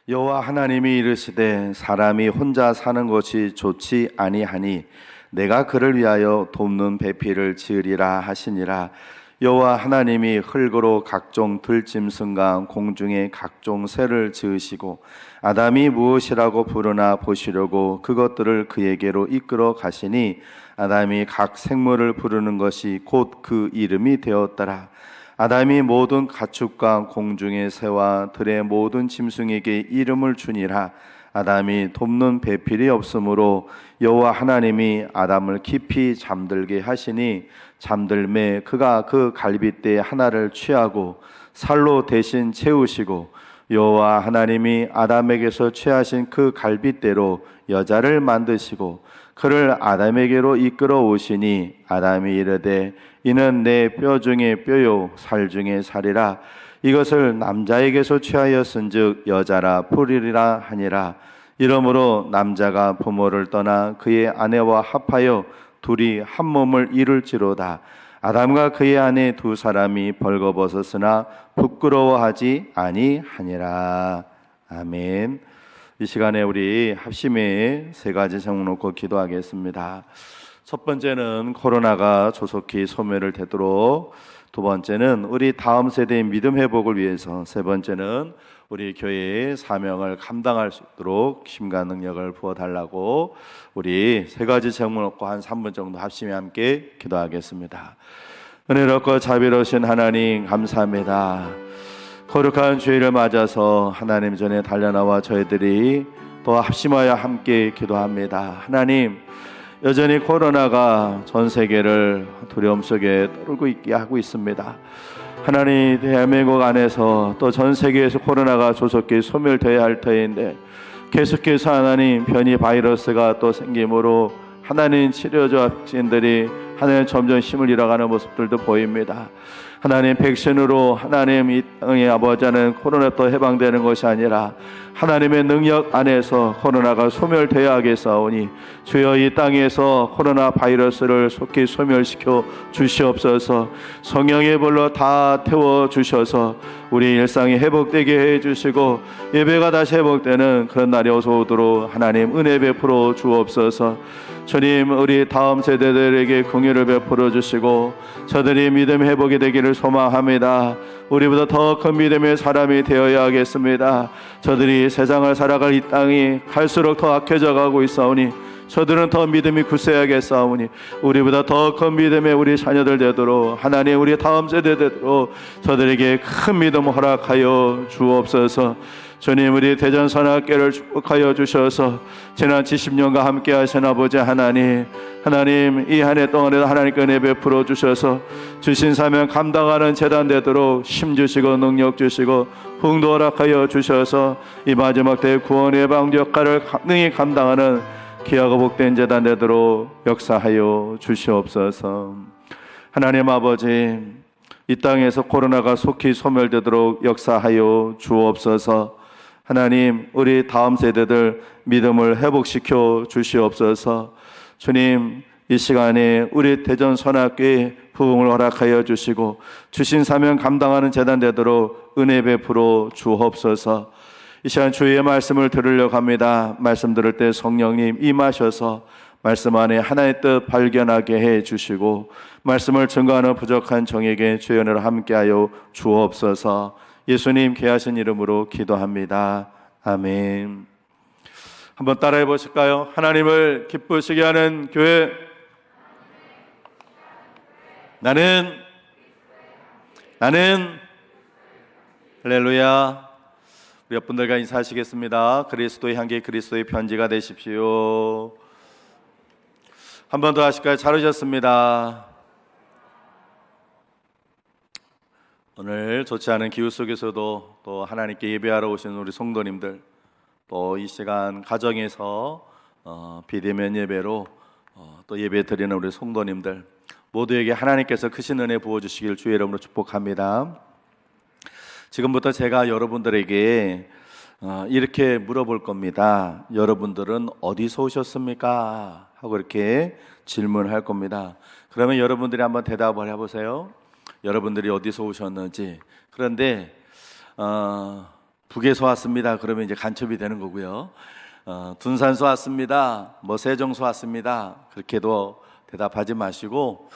여호와 하나님이 이르시되 사람이 혼자 사는 것이 좋지 아니하니 내가 그를 위하여 돕는 배필을 지으리라 하시니라. 여호와 하나님이 흙으로 각종 들짐승과 공중의 각종 새를 지으시고 아담이 무엇이라고 부르나 보시려고 그것들을 그에게로 이끌어 가시니 아담이 각 생물을 부르는 것이 곧 그 이름이 되었더라. 아담이 모든 가축과 공중의 새와 들의 모든 짐승에게 이름을 주니라. 아담이 돕는 배필이 없으므로 여호와 하나님이 아담을 깊이 잠들게 하시니 잠들매 그가 그 갈빗대 하나를 취하고 살로 대신 채우시고 여호와 하나님이 아담에게서 취하신 그 갈빗대로 여자를 만드시고 그를 아담에게로 이끌어 오시니 아담이 이르되 이는 내 뼈 중에 뼈요 살 중에 살이라. 이것을 남자에게서 취하였은즉 여자라 부르리라 하니라. 이러므로 남자가 부모를 떠나 그의 아내와 합하여 둘이 한 몸을 이룰지로다. 아담과 그의 아내 두 사람이 벌거벗었으나 부끄러워하지 아니하니라. 아멘. 이 시간에 우리 합심의 세 가지 제목 놓고 기도하겠습니다. 첫 번째는 코로나가 조속히 소멸을 되도록, 두 번째는 우리 다음 세대의 믿음 회복을 위해서, 세 번째는 우리 교회의 사명을 감당할 수 있도록 힘과 능력을 부어달라고 우리 세 가지 제목을 놓고 한 3분 정도 합심히 함께 기도하겠습니다. 은혜롭고 자비로우신 하나님 감사합니다. 거룩한 주일을 맞아서 하나님 전에 달려나와 저희들이 또 합심하여 함께 기도합니다. 하나님, 여전히 코로나가 전 세계를 두려움 속에 떨고 있게 하고 있습니다. 하나님, 대한민국 안에서 또 전 세계에서 코로나가 조속히 소멸되어야 할 터인데 계속해서 하나님 변이 바이러스가 또 생김으로 하나님 치료자진들이 하나님 점점 힘을 잃어가는 모습들도 보입니다. 하나님 백신으로 하나님 이 땅의 아버지 하는 코로나 또 해방되는 것이 아니라 하나님의 능력 안에서 코로나가 소멸되어야 하겠사오니 주여 이 땅에서 코로나 바이러스를 속히 소멸시켜 주시옵소서. 성령의 불로 다 태워 주셔서 우리 일상이 회복되게 해 주시고 예배가 다시 회복되는 그런 날이 어서 오도록 하나님 은혜 베풀어 주옵소서. 주님, 우리 다음 세대들에게 긍휼을 베풀어 주시고 저들이 믿음 회복이 되기를 소망합니다. 우리보다 더 큰 믿음의 사람이 되어야 하겠습니다. 저들이 세상을 살아갈 이 땅이 갈수록 더 악해져 가고 있사오니 저들은 더 믿음이 굳세하겠사오니 우리보다 더 큰 믿음의 우리 자녀들 되도록 하나님 우리 다음 세대 되도록 저들에게 큰 믿음 허락하여 주옵소서. 주님, 우리 대전선악교를 축복하여 주셔서 지난 70년과 함께 하신 아버지 하나님, 이 한 해 동안에도 하나님께 은혜 베풀어 주셔서 주신 사명 감당하는 재단 되도록 힘 주시고 능력 주시고 풍도 허락하여 주셔서 이 마지막 때 구원 예방 역할을 능히 감당하는 귀하고 복된 재단 되도록 역사하여 주시옵소서. 하나님 아버지, 이 땅에서 코로나가 속히 소멸되도록 역사하여 주옵소서. 하나님, 우리 다음 세대들 믿음을 회복시켜 주시옵소서. 주님, 이 시간에 우리 대전 선악교회 부흥을 허락하여 주시고 주신 사명 감당하는 재단 되도록 은혜 베풀어 주옵소서. 이 시간 주의 말씀을 들으려고 합니다. 말씀 들을 때 성령님 임하셔서 말씀 안에 하나의 뜻 발견하게 해 주시고 말씀을 증거하는 부족한 정에게 주의 은혜로 함께하여 주옵소서. 예수님 귀하신 이름으로 기도합니다. 아멘. 한번 따라해 보실까요? 하나님을 기쁘시게 하는 교회. 나는 할렐루야. 우리 옆분들과 인사하시겠습니다. 그리스도의 향기, 그리스도의 편지가 되십시오. 한 번 더 하실까요? 잘 오셨습니다. 오늘 좋지 않은 기후 속에서도 또 하나님께 예배하러 오신 우리 성도님들, 또 이 시간 가정에서 비대면 예배로 또 예배 드리는 우리 성도님들 모두에게 하나님께서 크신 은혜 부어주시길 주의 이름으로 축복합니다. 지금부터 제가 여러분들에게 이렇게 물어볼 겁니다. 여러분들은 어디서 오셨습니까? 하고 이렇게 질문할 겁니다. 그러면 여러분들이 한번 대답을 해보세요. 여러분들이 어디서 오셨는지. 그런데 북에서 왔습니다. 그러면 이제 간첩이 되는 거고요. 둔산서 왔습니다. 세종서 왔습니다. 그렇게도 대답하지 마시고,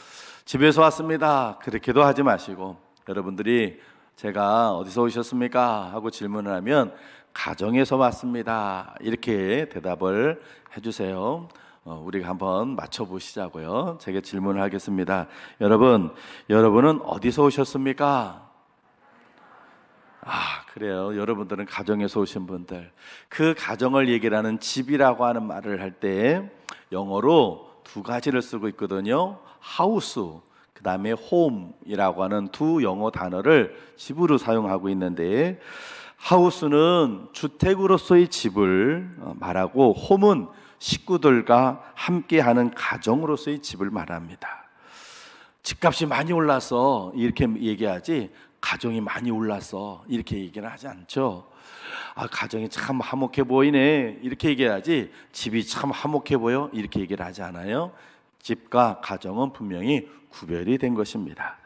집에서 왔습니다. 그렇게도 하지 마시고, 여러분들이 제가 어디서 오셨습니까? 하고 질문을 하면 가정에서 왔습니다. 이렇게 대답을 해주세요. 우리가 한번 맞춰보시자고요. 제가 질문을 하겠습니다. 여러분은 어디서 오셨습니까? 그래요. 여러분들은 가정에서 오신 분들, 그 가정을 얘기를 하는 집이라고 하는 말을 할 때 영어로 두 가지를 쓰고 있거든요. house, 그 다음에 home이라고 하는 두 영어 단어를 집으로 사용하고 있는데, house는 주택으로서의 집을 말하고, home은 식구들과 함께하는 가정으로서의 집을 말합니다. 집값이 많이 올라서 이렇게 얘기하지, 가정이 많이 올랐어 이렇게 얘기는 하지 않죠. 가정이 참 화목해 보이네 이렇게 얘기하지, 집이 참 화목해 보여 이렇게 얘기를 하지 않아요. 집과 가정은 분명히 구별이 된 것입니다.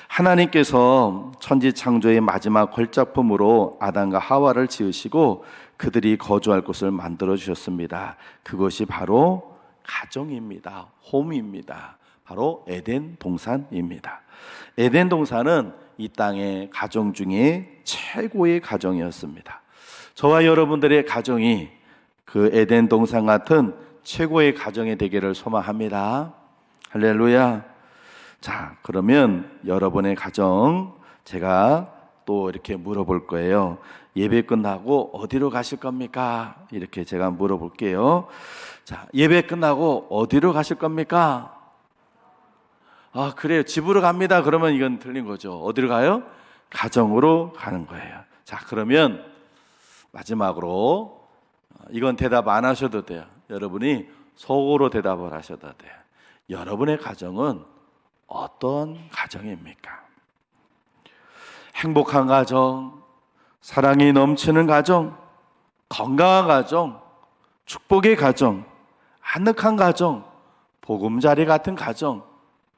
하나님께서 천지 창조의 마지막 걸작품으로 아담과 하와를 지으시고 그들이 거주할 곳을 만들어 주셨습니다. 그것이 바로 가정입니다. 홈입니다. 바로 에덴 동산입니다. 에덴 동산은 이 땅의 가정 중에 최고의 가정이었습니다. 저와 여러분들의 가정이 그 에덴 동산 같은 최고의 가정이 되기를 소망합니다. 할렐루야. 자, 그러면 여러분의 가정 제가 또 이렇게 물어볼 거예요. 예배 끝나고 어디로 가실 겁니까? 이렇게 제가 물어볼게요. 자, 예배 끝나고 어디로 가실 겁니까? 그래요. 집으로 갑니다. 그러면 이건 틀린 거죠. 어디로 가요? 가정으로 가는 거예요. 자, 그러면 마지막으로 이건 대답 안 하셔도 돼요. 여러분이 속으로 대답을 하셔도 돼요. 여러분의 가정은 어떤 가정입니까? 행복한 가정, 사랑이 넘치는 가정, 건강한 가정, 축복의 가정, 아늑한 가정, 보금자리 같은 가정,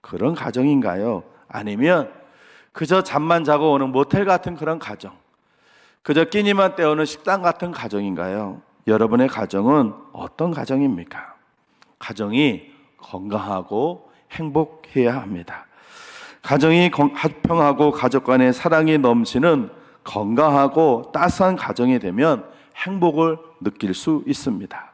그런 가정인가요? 아니면 그저 잠만 자고 오는 모텔 같은 그런 가정, 그저 끼니만 때우는 식당 같은 가정인가요? 여러분의 가정은 어떤 가정입니까? 가정이 건강하고 행복해야 합니다. 가정이 화평하고 가족 간의 사랑이 넘치는 건강하고 따스한 가정이 되면 행복을 느낄 수 있습니다.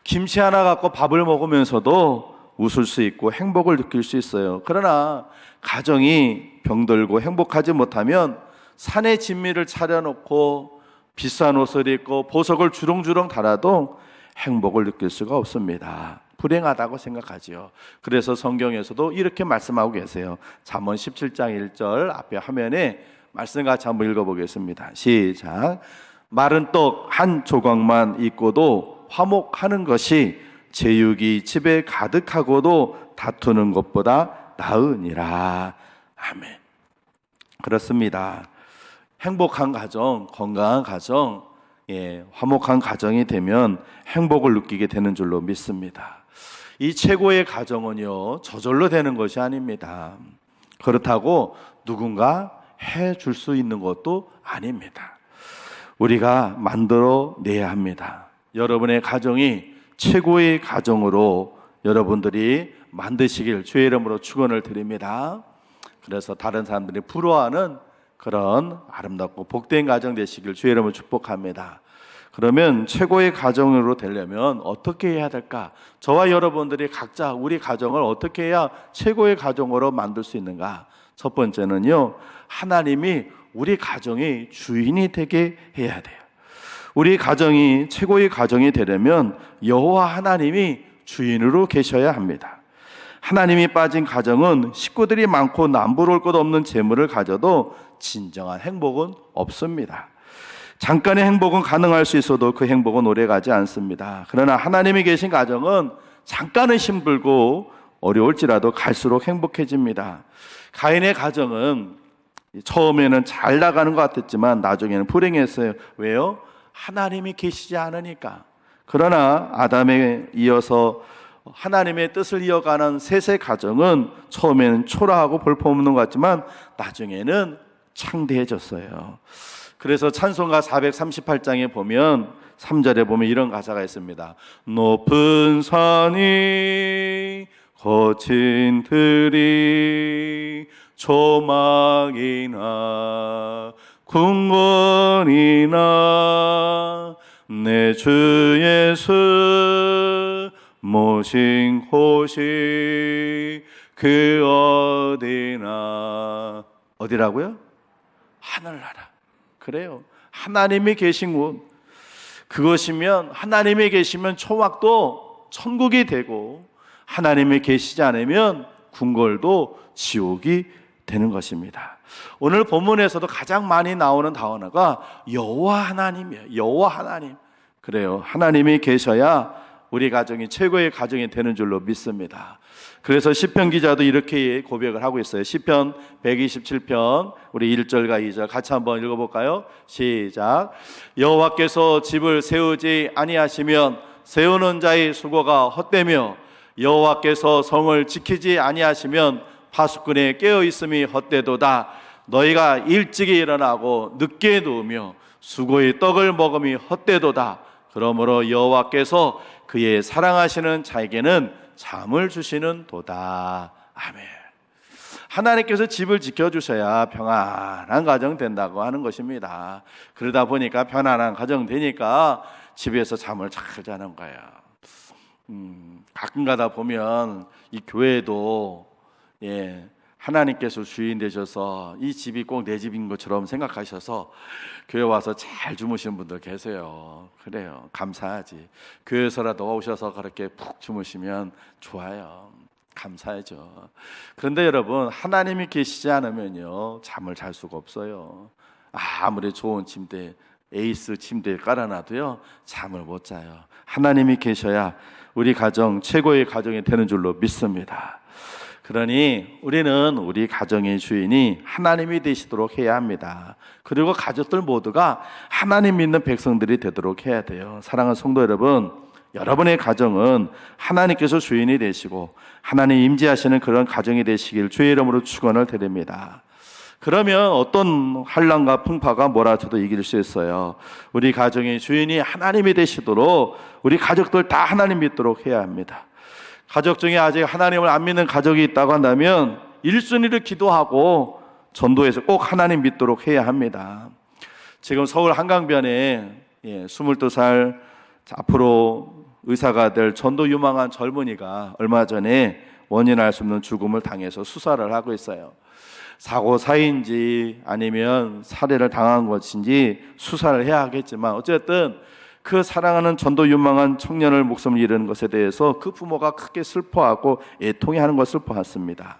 김치 하나 갖고 밥을 먹으면서도 웃을 수 있고 행복을 느낄 수 있어요. 그러나 가정이 병들고 행복하지 못하면 산에 진미를 차려놓고 비싼 옷을 입고 보석을 주렁주렁 달아도 행복을 느낄 수가 없습니다. 불행하다고 생각하지요. 그래서 성경에서도 이렇게 말씀하고 계세요. 잠언 17장 1절 앞에 화면에 말씀 같이 한번 읽어보겠습니다. 시작. 마른 떡 한 조각만 있고도 화목하는 것이 제육이 집에 가득하고도 다투는 것보다 나으니라. 아멘. 그렇습니다. 행복한 가정, 건강한 가정, 화목한 가정이 되면 행복을 느끼게 되는 줄로 믿습니다. 이 최고의 가정은요, 저절로 되는 것이 아닙니다. 그렇다고 누군가 해줄 수 있는 것도 아닙니다. 우리가 만들어 내야 합니다. 여러분의 가정이 최고의 가정으로 여러분들이 만드시길 주의 이름으로 축원을 드립니다. 그래서 다른 사람들이 부러워하는 그런 아름답고 복된 가정 되시길 주의 이름으로 축복합니다. 그러면 최고의 가정으로 되려면 어떻게 해야 될까? 저와 여러분들이 각자 우리 가정을 어떻게 해야 최고의 가정으로 만들 수 있는가? 첫 번째는요, 하나님이 우리 가정의 주인이 되게 해야 돼요. 우리 가정이 최고의 가정이 되려면 여호와 하나님이 주인으로 계셔야 합니다. 하나님이 빠진 가정은 식구들이 많고 남부러울 것 없는 재물을 가져도 진정한 행복은 없습니다. 잠깐의 행복은 가능할 수 있어도 그 행복은 오래가지 않습니다. 그러나 하나님이 계신 가정은 잠깐은 힘들고 어려울지라도 갈수록 행복해집니다. 가인의 가정은 처음에는 잘 나가는 것 같았지만 나중에는 불행했어요. 왜요? 하나님이 계시지 않으니까. 그러나 아담에 이어서 하나님의 뜻을 이어가는 셋의 가정은 처음에는 초라하고 볼품없는 것 같지만 나중에는 창대해졌어요. 그래서 찬송가 438장에 보면 3절에 보면 이런 가사가 있습니다. 높은 산이 거친 들이 조망이나 궁궐이나 내 주 예수 모신 곳이 그 어디나. 어디라고요? 하늘나라. 그래요. 하나님이 계신 곳, 그것이면, 하나님이 계시면 초막도 천국이 되고, 하나님이 계시지 않으면 궁궐도 지옥이 되는 것입니다. 오늘 본문에서도 가장 많이 나오는 단어가 여호와 하나님이에요. 여호와 하나님. 그래요. 하나님이 계셔야 우리 가정이 최고의 가정이 되는 줄로 믿습니다. 그래서 시편 기자도 이렇게 고백을 하고 있어요. 시편 127편 우리 1절과 2절 같이 한번 읽어볼까요? 시작. 여호와께서 집을 세우지 아니하시면 세우는 자의 수고가 헛되며 여호와께서 성을 지키지 아니하시면 파수꾼의 깨어있음이 헛되도다. 너희가 일찍이 일어나고 늦게 누우며 수고의 떡을 먹음이 헛되도다. 그러므로 여호와께서 그의 사랑하시는 자에게는 잠을 주시는 도다. 아멘. 하나님께서 집을 지켜주셔야 평안한 가정 된다고 하는 것입니다. 그러다 보니까 편안한 가정 되니까 집에서 잠을 잘 자는 거예요. 가끔 가다 보면 이 교회도 하나님께서 주인 되셔서 이 집이 꼭 내 집인 것처럼 생각하셔서 교회 와서 잘 주무시는 분들 계세요. 그래요. 감사하지. 교회에서라도 오셔서 그렇게 푹 주무시면 좋아요. 감사하죠. 그런데 여러분, 하나님이 계시지 않으면요 잠을 잘 수가 없어요. 아무리 좋은 침대, 에이스 침대에 깔아놔도요 잠을 못 자요. 하나님이 계셔야 우리 가정 최고의 가정이 되는 줄로 믿습니다. 그러니 우리는 우리 가정의 주인이 하나님이 되시도록 해야 합니다. 그리고 가족들 모두가 하나님 믿는 백성들이 되도록 해야 돼요. 사랑하는 성도 여러분, 여러분의 가정은 하나님께서 주인이 되시고 하나님 임재하시는 그런 가정이 되시길 주의 이름으로 축원을 드립니다. 그러면 어떤 환난과 풍파가 몰아쳐도 이길 수 있어요. 우리 가정의 주인이 하나님이 되시도록 우리 가족들 다 하나님 믿도록 해야 합니다. 가족 중에 아직 하나님을 안 믿는 가족이 있다고 한다면 1순위를 기도하고 전도해서 꼭 하나님 믿도록 해야 합니다. 지금 서울 한강변에 22살 앞으로 의사가 될 전도 유망한 젊은이가 얼마 전에 원인 알 수 없는 죽음을 당해서 수사를 하고 있어요. 사고 사인지 아니면 살해를 당한 것인지 수사를 해야 하겠지만 어쨌든 그 사랑하는 전도 유망한 청년을 목숨을 잃은 것에 대해서 그 부모가 크게 슬퍼하고 애통해하는 것을 보았습니다.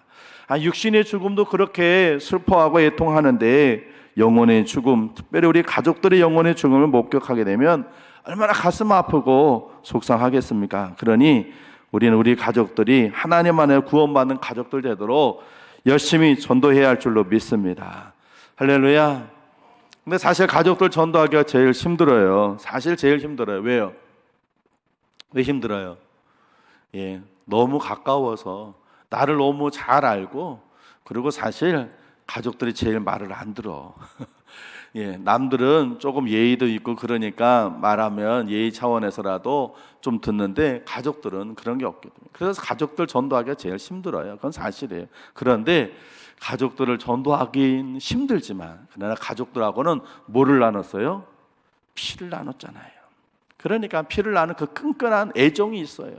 육신의 죽음도 그렇게 슬퍼하고 애통하는데 영혼의 죽음, 특별히 우리 가족들의 영혼의 죽음을 목격하게 되면 얼마나 가슴 아프고 속상하겠습니까? 그러니 우리는 우리 가족들이 하나님 안에 구원받는 가족들 되도록 열심히 전도해야 할 줄로 믿습니다. 할렐루야. 근데 사실 가족들 전도하기가 제일 힘들어요. 사실 제일 힘들어요. 왜요? 왜 힘들어요? 너무 가까워서 나를 너무 잘 알고, 그리고 사실 가족들이 제일 말을 안 들어. 남들은 조금 예의도 있고 그러니까 말하면 예의 차원에서라도 좀 듣는데 가족들은 그런 게 없거든요. 그래서 가족들 전도하기가 제일 힘들어요. 그건 사실이에요. 그런데 가족들을 전도하긴 힘들지만 그러나 가족들하고는 뭐를 나눴어요? 피를 나눴잖아요. 그러니까 피를 나눈 그 끈끈한 애정이 있어요.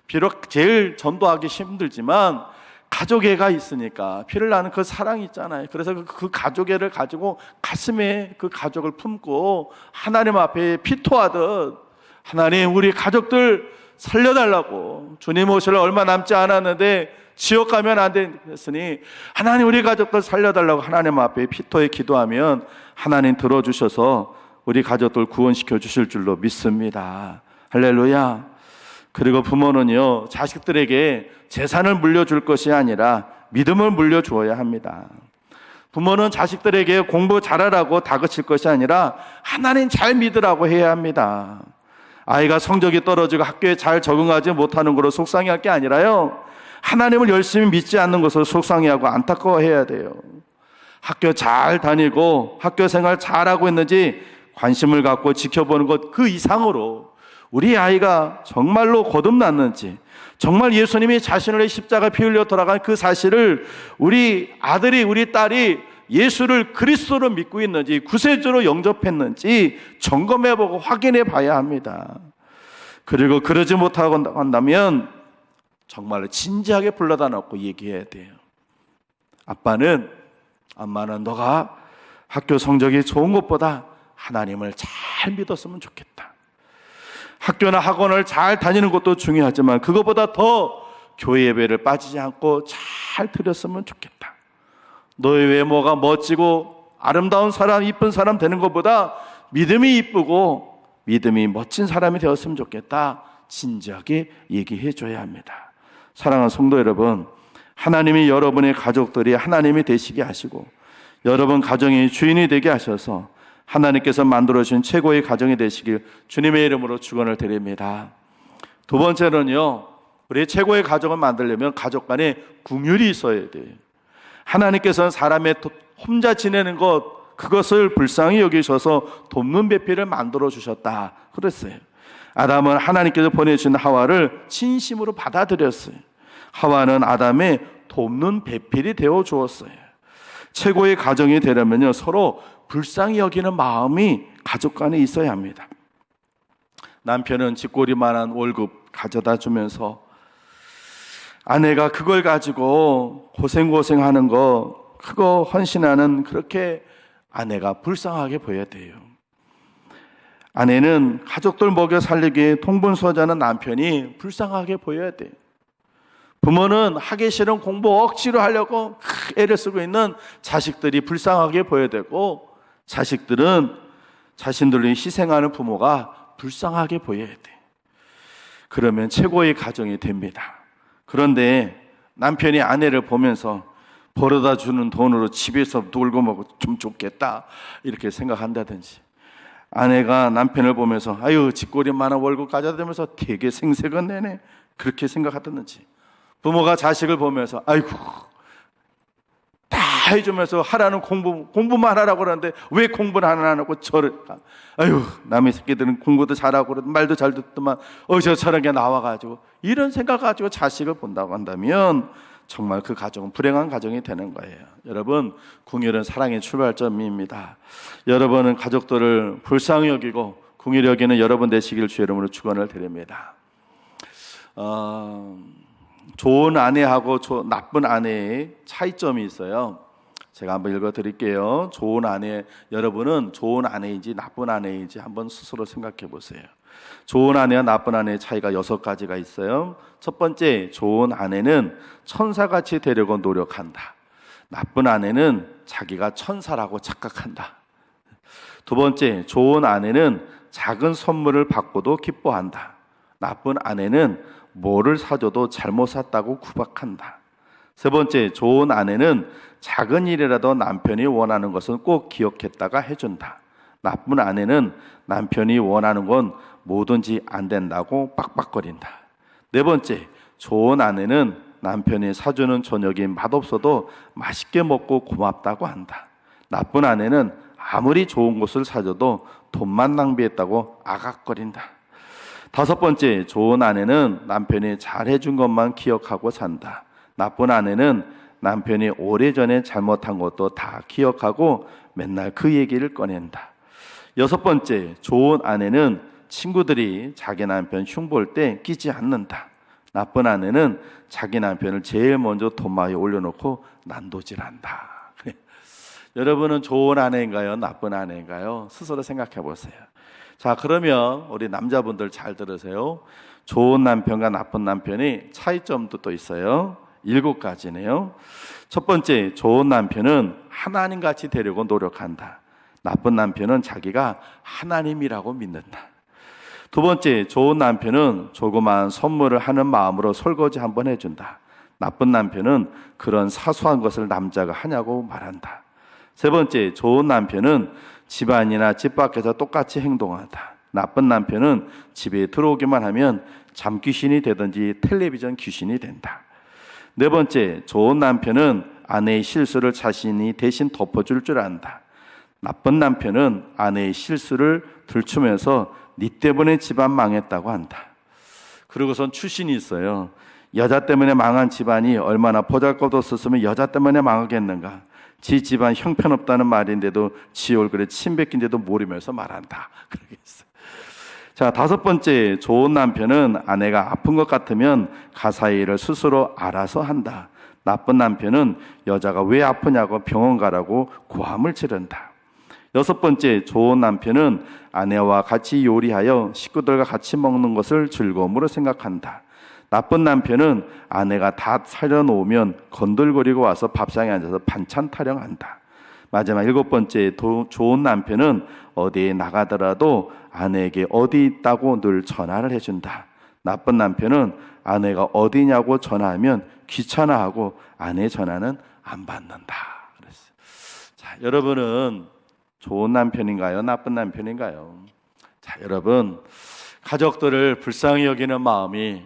비록 제일 전도하기 힘들지만 가족애가 있으니까 피를 나눈 그 사랑이 있잖아요. 그래서 그 가족애를 가지고 가슴에 그 가족을 품고 하나님 앞에 피토하듯 하나님 우리 가족들 살려달라고, 주님 오실 얼마 남지 않았는데 지옥 가면 안 됐으니 하나님 우리 가족들 살려달라고 하나님 앞에 피토해 기도하면 하나님 들어주셔서 우리 가족들 구원시켜 주실 줄로 믿습니다. 할렐루야. 그리고 부모는요 자식들에게 재산을 물려줄 것이 아니라 믿음을 물려주어야 합니다. 부모는 자식들에게 공부 잘하라고 다그칠 것이 아니라 하나님 잘 믿으라고 해야 합니다. 아이가 성적이 떨어지고 학교에 잘 적응하지 못하는 것으로 속상해할 게 아니라요 하나님을 열심히 믿지 않는 것을 속상해하고 안타까워해야 돼요. 학교 잘 다니고 학교 생활 잘하고 있는지 관심을 갖고 지켜보는 것 그 이상으로 우리 아이가 정말로 거듭났는지, 정말 예수님이 자신을 십자가 피 흘려 돌아간 그 사실을 우리 아들이, 우리 딸이 예수를 그리스도로 믿고 있는지, 구세주로 영접했는지 점검해보고 확인해 봐야 합니다. 그리고 그러지 못하고 한다면 정말 진지하게 불러다 놓고 얘기해야 돼요. 엄마는 너가 학교 성적이 좋은 것보다 하나님을 잘 믿었으면 좋겠다. 학교나 학원을 잘 다니는 것도 중요하지만 그것보다 더 교회 예배를 빠지지 않고 잘 드렸으면 좋겠다. 너의 외모가 멋지고 아름다운 사람, 이쁜 사람 되는 것보다 믿음이 이쁘고 믿음이 멋진 사람이 되었으면 좋겠다. 진지하게 얘기해 줘야 합니다. 사랑하는 성도 여러분, 하나님이 여러분의 가족들이 하나님이 되시게 하시고 여러분 가정이 주인이 되게 하셔서 하나님께서 만들어주신 최고의 가정이 되시길 주님의 이름으로 축원을 드립니다. 두 번째는요, 우리 최고의 가정을 만들려면 가족 간에 긍휼이 있어야 돼요. 하나님께서는 사람의 혼자 지내는 그것을 불쌍히 여기셔서 돕는 배필을 만들어 주셨다 그랬어요. 아담은 하나님께서 보내주신 하와를 진심으로 받아들였어요. 하와는 아담의 돕는 배필이 되어 주었어요. 최고의 가정이 되려면요, 서로 불쌍히 여기는 마음이 가족 간에 있어야 합니다. 남편은 쥐꼬리만한 월급 가져다 주면서 아내가 그걸 가지고 고생하는 거, 그거 헌신하는, 그렇게 아내가 불쌍하게 보여야 돼요. 아내는 가족들 먹여 살리기에 통분서자는 남편이 불쌍하게 보여야 돼요. 부모는 하기 싫은 공부 억지로 하려고 애를 쓰고 있는 자식들이 불쌍하게 보여야 되고, 자식들은 자신들을 희생하는 부모가 불쌍하게 보여야 돼. 그러면 최고의 가정이 됩니다. 그런데 남편이 아내를 보면서 벌어다 주는 돈으로 집에서 놀고 먹고 좀 좋겠다 이렇게 생각한다든지, 아내가 남편을 보면서 아유 쥐꼬리만한 월급 가져다 대면서 되게 생색은 내네 그렇게 생각하다든지, 부모가 자식을 보면서 아이고 다 해주면서 하라는 공부만 하라고 그러는데 왜 공부를 안 하고 저럴까, 아유 남의 새끼들은 공부도 잘하고 말도 잘 듣더만 어디서 저런 게 나와가지고, 이런 생각 가지고 자식을 본다고 한다면 정말 그 가정은 불행한 가정이 되는 거예요. 여러분, 긍휼은 사랑의 출발점입니다. 여러분은 가족들을 불쌍히 여기고 긍휼히 여기는 여러분 되시길 주의 이름으로 축원을 드립니다. 좋은 아내하고 나쁜 아내의 차이점이 있어요. 제가 한번 읽어드릴게요. 좋은 아내, 여러분은 좋은 아내인지 나쁜 아내인지 한번 스스로 생각해 보세요. 좋은 아내와 나쁜 아내의 차이가 6가지가 있어요. 첫 번째, 좋은 아내는 천사같이 되려고 노력한다. 나쁜 아내는 자기가 천사라고 착각한다. 두 번째, 좋은 아내는 작은 선물을 받고도 기뻐한다. 나쁜 아내는 뭐를 사줘도 잘못 샀다고 구박한다. 세 번째, 좋은 아내는 작은 일이라도 남편이 원하는 것은 꼭 기억했다가 해준다. 나쁜 아내는 남편이 원하는 건 뭐든지 안 된다고 빡빡거린다. 네 번째, 좋은 아내는 남편이 사주는 저녁이 맛없어도 맛있게 먹고 고맙다고 한다. 나쁜 아내는 아무리 좋은 것을 사줘도 돈만 낭비했다고 아각거린다. 다섯 번째, 좋은 아내는 남편이 잘해준 것만 기억하고 산다. 나쁜 아내는 남편이 오래전에 잘못한 것도 다 기억하고 맨날 그 얘기를 꺼낸다. 여섯 번째, 좋은 아내는 친구들이 자기 남편 흉볼 때 끼지 않는다. 나쁜 아내는 자기 남편을 제일 먼저 도마에 올려놓고 난도질한다. 여러분은 좋은 아내인가요? 나쁜 아내인가요? 스스로 생각해 보세요. 자, 그러면 우리 남자분들 잘 들으세요. 좋은 남편과 나쁜 남편의 차이점도 또 있어요. 7가지네요. 첫 번째, 좋은 남편은 하나님같이 되려고 노력한다. 나쁜 남편은 자기가 하나님이라고 믿는다. 두 번째, 좋은 남편은 조그마한 선물을 하는 마음으로 설거지 한번 해준다. 나쁜 남편은 그런 사소한 것을 남자가 하냐고 말한다. 세 번째, 좋은 남편은 집안이나 집 밖에서 똑같이 행동한다. 나쁜 남편은 집에 들어오기만 하면 잠귀신이 되든지 텔레비전 귀신이 된다. 네 번째, 좋은 남편은 아내의 실수를 자신이 대신 덮어줄 줄 안다. 나쁜 남편은 아내의 실수를 들추면서 네 때문에 집안 망했다고 한다. 그리고선 추신이 있어요. 여자 때문에 망한 집안이 얼마나 보잘것없었으면 여자 때문에 망하겠는가. 지 집안 형편없다는 말인데도 지 얼굴에 침 뱉긴데도 모르면서 말한다. 그러겠어요. 자, 5번째, 좋은 남편은 아내가 아픈 것 같으면 가사의 일을 스스로 알아서 한다. 나쁜 남편은 여자가 왜 아프냐고 병원 가라고 고함을 지른다. 6번째, 좋은 남편은 아내와 같이 요리하여 식구들과 같이 먹는 것을 즐거움으로 생각한다. 나쁜 남편은 아내가 다 차려놓으면 건들거리고 와서 밥상에 앉아서 반찬 타령한다. 마지막 7번째, 좋은 남편은 어디에 나가더라도 아내에게 어디 있다고 늘 전화를 해준다. 나쁜 남편은 아내가 어디냐고 전화하면 귀찮아하고 아내 전화는 안 받는다. 그랬어요. 자, 여러분은 좋은 남편인가요? 나쁜 남편인가요? 자, 여러분, 가족들을 불쌍히 여기는 마음이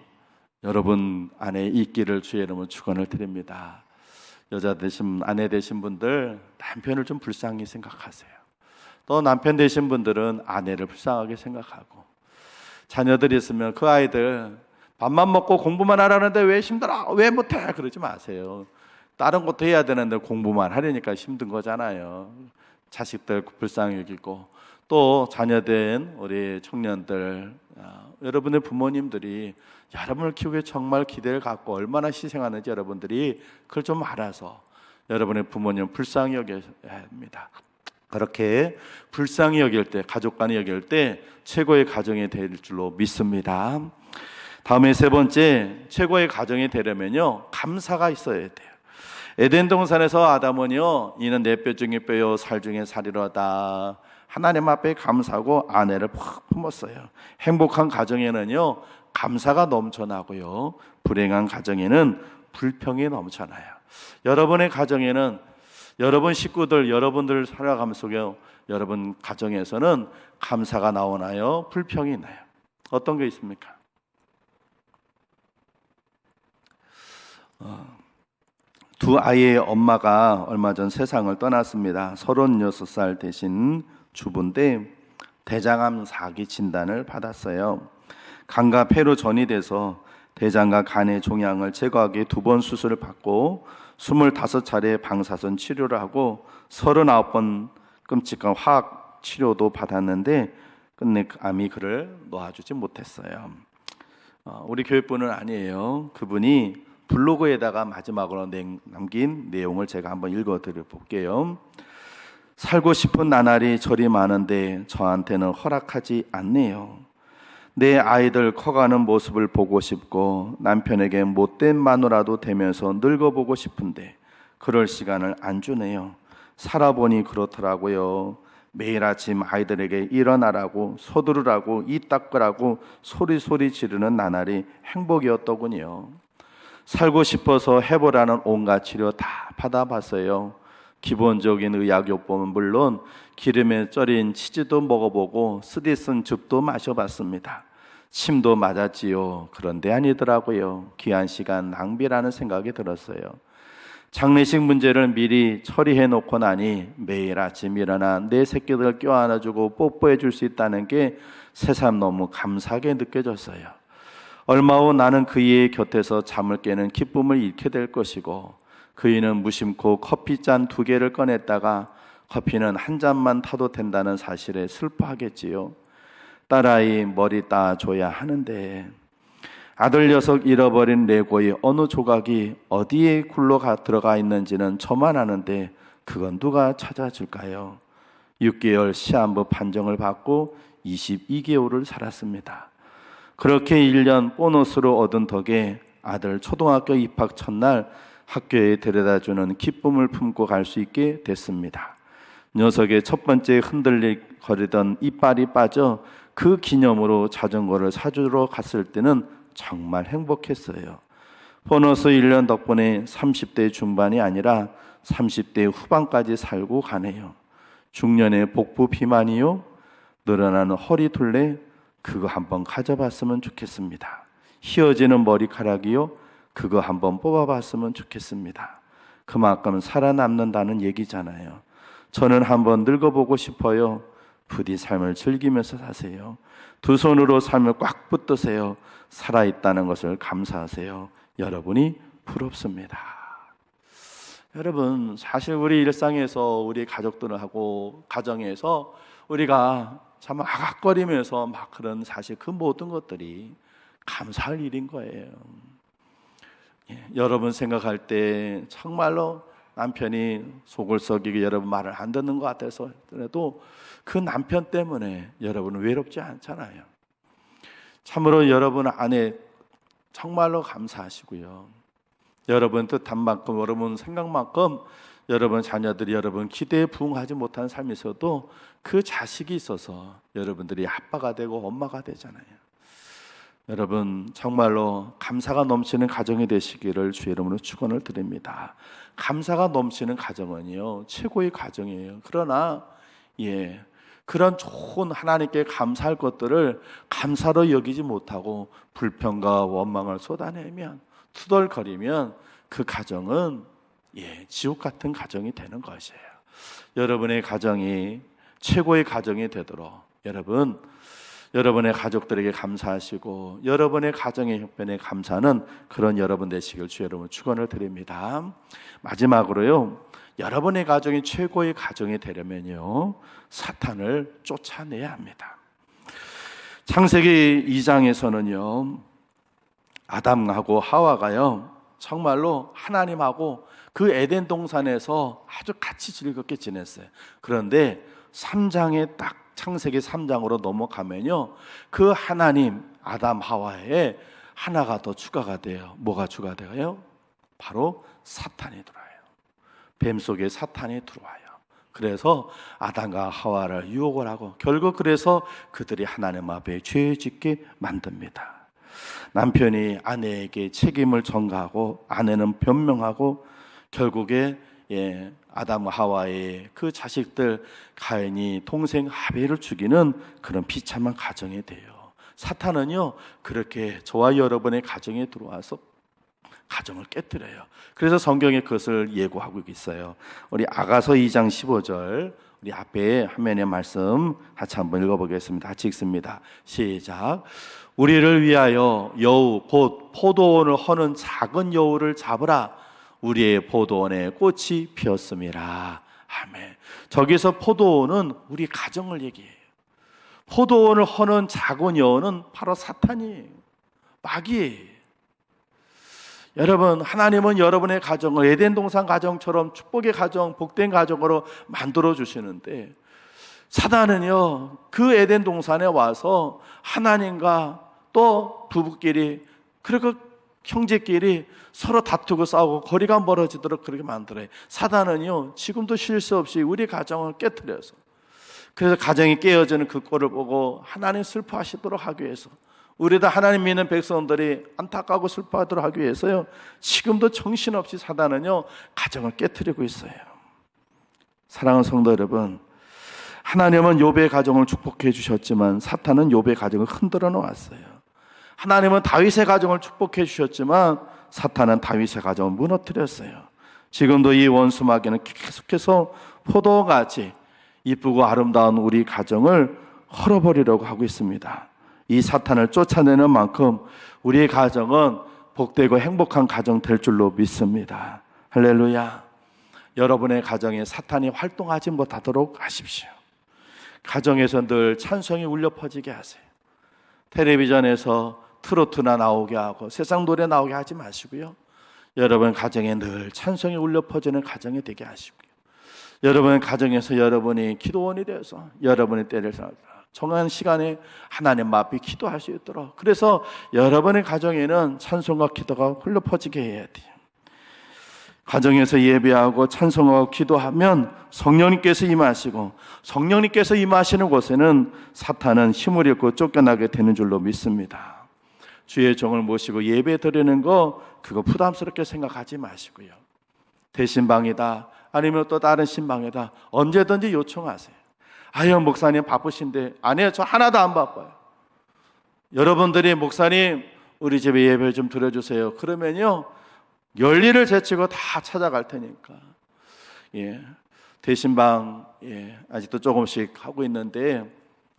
여러분 안에 있기를 주의 이름으로 축원을 드립니다. 여자 되신 아내 되신 분들 남편을 좀 불쌍히 생각하세요. 또 남편 되신 분들은 아내를 불쌍하게 생각하고, 자녀들이 있으면 그 아이들 밥만 먹고 공부만 하라는데 왜 힘들어? 왜 못해? 그러지 마세요. 다른 것도 해야 되는데 공부만 하려니까 힘든 거잖아요. 자식들 불쌍히 여기고, 또 자녀된 우리 청년들, 여러분의 부모님들이 여러분을 키우기에 정말 기대를 갖고 얼마나 희생하는지 여러분들이 그걸 좀 알아서 여러분의 부모님 불쌍히 여겨야 합니다. 그렇게 불쌍히 여길 때, 가족 간에 여길 때 최고의 가정이 될 줄로 믿습니다. 다음에 3번째, 최고의 가정이 되려면요, 감사가 있어야 돼요. 에덴 동산에서 아담은요, 이는 내 뼈 중에 뼈요 살 중에 살이로다. 하나님 앞에 감사하고 아내를 푹 품었어요. 행복한 가정에는요, 감사가 넘쳐나고요, 불행한 가정에는 불평이 넘쳐나요. 여러분의 가정에는, 여러분 식구들, 여러분들 살아가는 속에 여러분 가정에서는 감사가 나오나요? 불평이 나요? 어떤 게 있습니까? 두 아이의 엄마가 얼마 전 세상을 떠났습니다. 36살 되신 주부인데 대장암 4기 진단을 받았어요. 간과 폐로 전이돼서 대장과 간의 종양을 제거하기 2번 수술을 받고 25차례 방사선 치료를 하고 39번 끔찍한 화학 치료도 받았는데 끝내 암이 그를 놓아주지 못했어요. 우리 교회뿐은 아니에요. 그분이 블로그에다가 마지막으로 남긴 내용을 제가 한번 읽어드려 볼게요. 살고 싶은 나날이 저리 많은데 저한테는 허락하지 않네요. 내 아이들 커가는 모습을 보고 싶고 남편에게 못된 마누라도 되면서 늙어보고 싶은데 그럴 시간을 안 주네요. 살아보니 그렇더라고요. 매일 아침 아이들에게 일어나라고, 서두르라고, 이 닦으라고 소리소리 지르는 나날이 행복이었더군요. 살고 싶어서 해보라는 온갖 치료 다 받아봤어요. 기본적인 의약요법은 물론 기름에 절인 치즈도 먹어보고 쓰디 쓴 즙도 마셔봤습니다. 침도 맞았지요. 그런데 아니더라고요. 귀한 시간 낭비라는 생각이 들었어요. 장례식 문제를 미리 처리해 놓고 나니 매일 아침 일어나 내 새끼들 껴안아주고 뽀뽀해 줄 수 있다는 게 새삼 너무 감사하게 느껴졌어요. 얼마 후 나는 그이의 곁에서 잠을 깨는 기쁨을 잃게 될 것이고, 그이는 무심코 커피잔 2개를 꺼냈다가 커피는 한 잔만 타도 된다는 사실에 슬퍼하겠지요. 딸아이 머리 따줘야 하는데 아들 녀석 잃어버린 레고의 어느 조각이 어디에 굴러 들어가 있는지는 저만 아는데 그건 누가 찾아줄까요? 6개월 시한부 판정을 받고 22개월을 살았습니다. 그렇게 1년 보너스로 얻은 덕에 아들 초등학교 입학 첫날 학교에 데려다주는 기쁨을 품고 갈 수 있게 됐습니다. 녀석의 첫 번째 흔들거리던 이빨이 빠져 그 기념으로 자전거를 사주러 갔을 때는 정말 행복했어요. 보너스 1년 덕분에 30대 중반이 아니라 30대 후반까지 살고 가네요. 중년의 복부 비만이요? 늘어나는 허리 둘레? 그거 한번 가져봤으면 좋겠습니다. 휘어지는 머리카락이요? 그거 한번 뽑아봤으면 좋겠습니다. 그만큼 살아남는다는 얘기잖아요. 저는 한번 늙어보고 싶어요. 부디 삶을 즐기면서 사세요. 두 손으로 삶을 꽉 붙드세요. 살아있다는 것을 감사하세요. 여러분이 부럽습니다. 여러분, 사실 우리 일상에서 우리 가족들하고 가정에서 우리가 참 아각거리면서 막 그런 사실 그 모든 것들이 감사할 일인 거예요. 여러분 생각할 때 정말로 남편이 속을 썩이고 여러분 말을 안 듣는 것 같아서 그래도 그 남편 때문에 여러분은 외롭지 않잖아요. 참으로 여러분 안에 정말로 감사하시고요. 여러분 뜻한 만큼, 여러분 생각만큼 여러분 자녀들이 여러분 기대에 부응하지 못한 삶에서도 그 자식이 있어서 여러분들이 아빠가 되고 엄마가 되잖아요. 여러분 정말로 감사가 넘치는 가정이 되시기를 주의 이름으로 축원을 드립니다. 감사가 넘치는 가정은요 최고의 가정이에요. 그러나 그런 좋은 하나님께 감사할 것들을 감사로 여기지 못하고 불평과 원망을 쏟아내면 투덜거리면 그 가정은 지옥 같은 가정이 되는 것이에요. 여러분의 가정이 최고의 가정이 되도록 여러분의 가족들에게 감사하시고 여러분의 가정의 형편에 감사하는 그런 여러분 되시길 주의 여러분 축원을 드립니다. 마지막으로요, 여러분의 가정이 최고의 가정이 되려면요 사탄을 쫓아내야 합니다. 창세기 2장에서는요 아담하고 하와가요 정말로 하나님하고 그 에덴 동산에서 아주 같이 즐겁게 지냈어요. 그런데 3장에 딱 창세기 3장으로 넘어가면요 그 하나님 아담 하와에 하나가 더 추가가 돼요. 뭐가 추가돼요? 바로 사탄이 들어와요. 뱀 속에 사탄이 들어와요. 그래서 아담과 하와를 유혹을 하고 결국 그래서 그들이 하나님 앞에 죄 짓게 만듭니다. 남편이 아내에게 책임을 전가하고 아내는 변명하고 결국에 아담 하와의 그 자식들 가인이 동생 하벨을 죽이는 그런 비참한 가정이 돼요. 사탄은요 그렇게 저와 여러분의 가정에 들어와서 가정을 깨뜨려요. 그래서 성경에 그것을 예고하고 있어요. 우리 아가서 2장 15절 우리 앞에 화면의 말씀 같이 한번 읽어보겠습니다. 같이 읽습니다. 시작. 우리를 위하여 여우 곧 포도원을 허는 작은 여우를 잡으라. 우리의 포도원에 꽃이 피었음이라. 아멘. 저기서 포도원은 우리 가정을 얘기해요. 포도원을 허는 작은 여우는 바로 사탄이에요. 마귀예요. 여러분, 하나님은 여러분의 가정을 에덴 동산 가정처럼 축복의 가정, 복된 가정으로 만들어 주시는데 사단은요 그 에덴 동산에 와서 하나님과 또 부부끼리 그리고 형제끼리 서로 다투고 싸우고 거리가 멀어지도록 그렇게 만들어요. 사단은요 지금도 쉴 새 없이 우리 가정을 깨트려서 그래서 가정이 깨어지는 그 꼴을 보고 하나님 슬퍼하시도록 하기 위해서 우리도 하나님 믿는 백성들이 안타까고 슬퍼하도록 하기 위해서요 지금도 정신없이 사단은요 가정을 깨트리고 있어요. 사랑하는 성도 여러분, 하나님은 욥의 가정을 축복해 주셨지만 사탄은 욥의 가정을 흔들어 놓았어요. 하나님은 다윗의 가정을 축복해 주셨지만 사탄은 다윗의 가정을 무너뜨렸어요. 지금도 이 원수 마귀는 계속해서 포도같이 이쁘고 아름다운 우리 가정을 헐어버리려고 하고 있습니다. 이 사탄을 쫓아내는 만큼 우리의 가정은 복되고 행복한 가정 될 줄로 믿습니다. 할렐루야. 여러분의 가정에 사탄이 활동하지 못하도록 하십시오. 가정에서 늘 찬송이 울려 퍼지게 하세요. 텔레비전에서 트로트나 나오게 하고 세상 노래 나오게 하지 마시고요. 여러분 가정에 늘 찬송이 울려 퍼지는 가정이 되게 하시고요. 여러분 가정에서 여러분이 기도원이 되어서 여러분의 때를 정한 시간에 하나님 앞에 기도할 수 있도록, 그래서 여러분의 가정에는 찬송과 기도가 흘러 퍼지게 해야 돼요. 가정에서 예배하고 찬송하고 기도하면 성령님께서 임하시고 성령님께서 임하시는 곳에는 사탄은 힘을 잃고 쫓겨나게 되는 줄로 믿습니다. 주의 종을 모시고 예배 드리는 거 그거 부담스럽게 생각하지 마시고요. 대신방이다 아니면 또 다른 신방이다 언제든지 요청하세요. 아유 목사님 바쁘신데 아니요 저 하나도 안 바빠요. 여러분들이 목사님 우리 집에 예배 좀 드려주세요 그러면요 열일을 제치고 다 찾아갈 테니까. 대신방 아직도 조금씩 하고 있는데,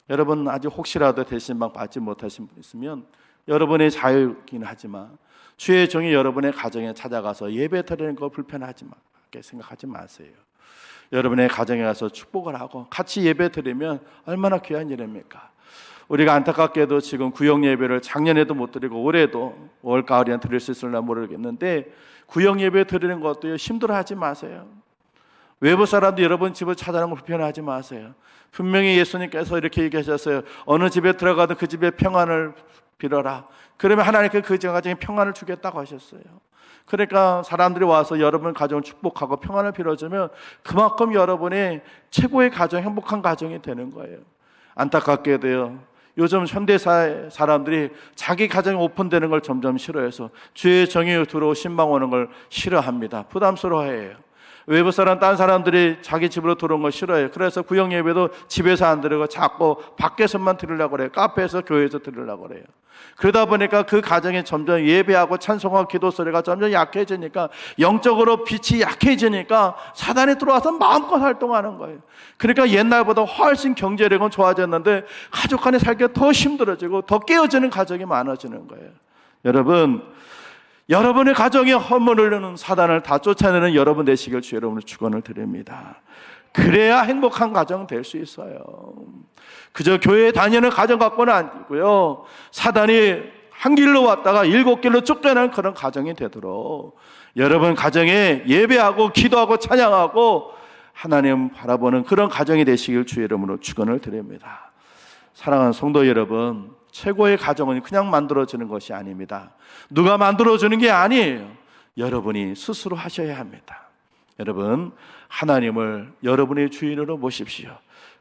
여러분 아직 혹시라도 대신방 받지 못하신 분 있으면 여러분의 자유이긴 하지만 주의 종이 여러분의 가정에 찾아가서 예배 드리는 거 불편하게 생각하지 마세요. 여러분의 가정에 가서 축복을 하고 같이 예배 드리면 얼마나 귀한 일입니까? 우리가 안타깝게도 지금 구역 예배를 작년에도 못 드리고 올해도 올가을이나 드릴 수 있을나 모르겠는데, 구역 예배 드리는 것도 힘들어하지 마세요. 외부 사람도 여러분 집을 찾아가는 거 불편하지 마세요. 분명히 예수님께서 이렇게 얘기하셨어요. 어느 집에 들어가도 그 집에 평안을 빌어라. 그러면 하나님께서 그 가정에 평안을 주겠다고 하셨어요. 그러니까 사람들이 와서 여러분 가정을 축복하고 평안을 빌어주면 그만큼 여러분의 최고의 가정, 행복한 가정이 되는 거예요. 안타깝게도요, 요즘 현대사회 사람들이 자기 가정이 오픈되는 걸 점점 싫어해서 주의 정의로 들어오 신방 오는 걸 싫어합니다. 부담스러워해요. 외부 사람, 딴 사람들이 자기 집으로 들어온 거 싫어해요. 그래서 구역 예배도 집에서 안 드리고 자꾸 밖에서만 드리려고 그래요. 카페에서, 교회에서 드리려고 그래요. 그러다 보니까 그 가정에 점점 예배하고 찬송하고 기도 소리가 점점 약해지니까, 영적으로 빛이 약해지니까 사단이 들어와서 마음껏 활동하는 거예요. 그러니까 옛날보다 훨씬 경제력은 좋아졌는데 가족 간에 살기가 더 힘들어지고 더 깨어지는 가정이 많아지는 거예요. 여러분의 가정에 허물을 내는 사단을 다 쫓아내는 여러분 되시길 주 여러분을 축원을 드립니다. 그래야 행복한 가정 될 수 있어요. 그저 교회에 다니는 가정 갖고는 아니고요, 사단이 한 길로 왔다가 7길로 쫓겨나는 그런 가정이 되도록 여러분 가정에 예배하고 기도하고 찬양하고 하나님 바라보는 그런 가정이 되시길 주 이름으로 축원을 드립니다. 사랑하는 성도 여러분, 최고의 가정은 그냥 만들어지는 것이 아닙니다. 누가 만들어주는 게 아니에요. 여러분이 스스로 하셔야 합니다. 여러분, 하나님을 여러분의 주인으로 모십시오.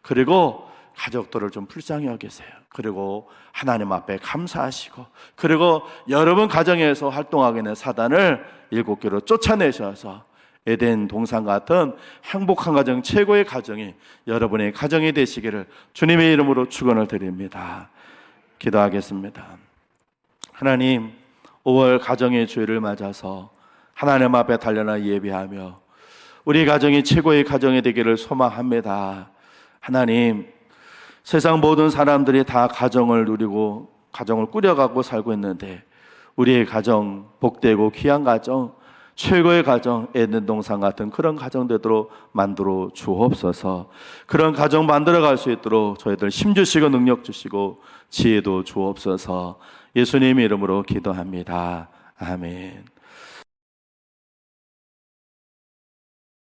그리고 가족들을 좀 불쌍히 여기세요. 그리고 하나님 앞에 감사하시고, 그리고 여러분 가정에서 활동하게 된 사단을 7개로 쫓아내셔서 에덴 동산 같은 행복한 가정, 최고의 가정이 여러분의 가정이 되시기를 주님의 이름으로 축원을 드립니다. 기도하겠습니다. 하나님, 5월 가정의 주일을 맞아서 하나님 앞에 달려나 예배하며 우리 가정이 최고의 가정이 되기를 소망합니다. 하나님, 세상 모든 사람들이 다 가정을 누리고 가정을 꾸려가고 살고 있는데 우리의 가정, 복되고 귀한 가정, 최고의 가정, 에덴 동산 같은 그런 가정 되도록 만들어 주옵소서. 그런 가정 만들어갈 수 있도록 저희들 힘 주시고 능력 주시고 지혜도 주옵소서. 예수님 이름으로 기도합니다. 아멘.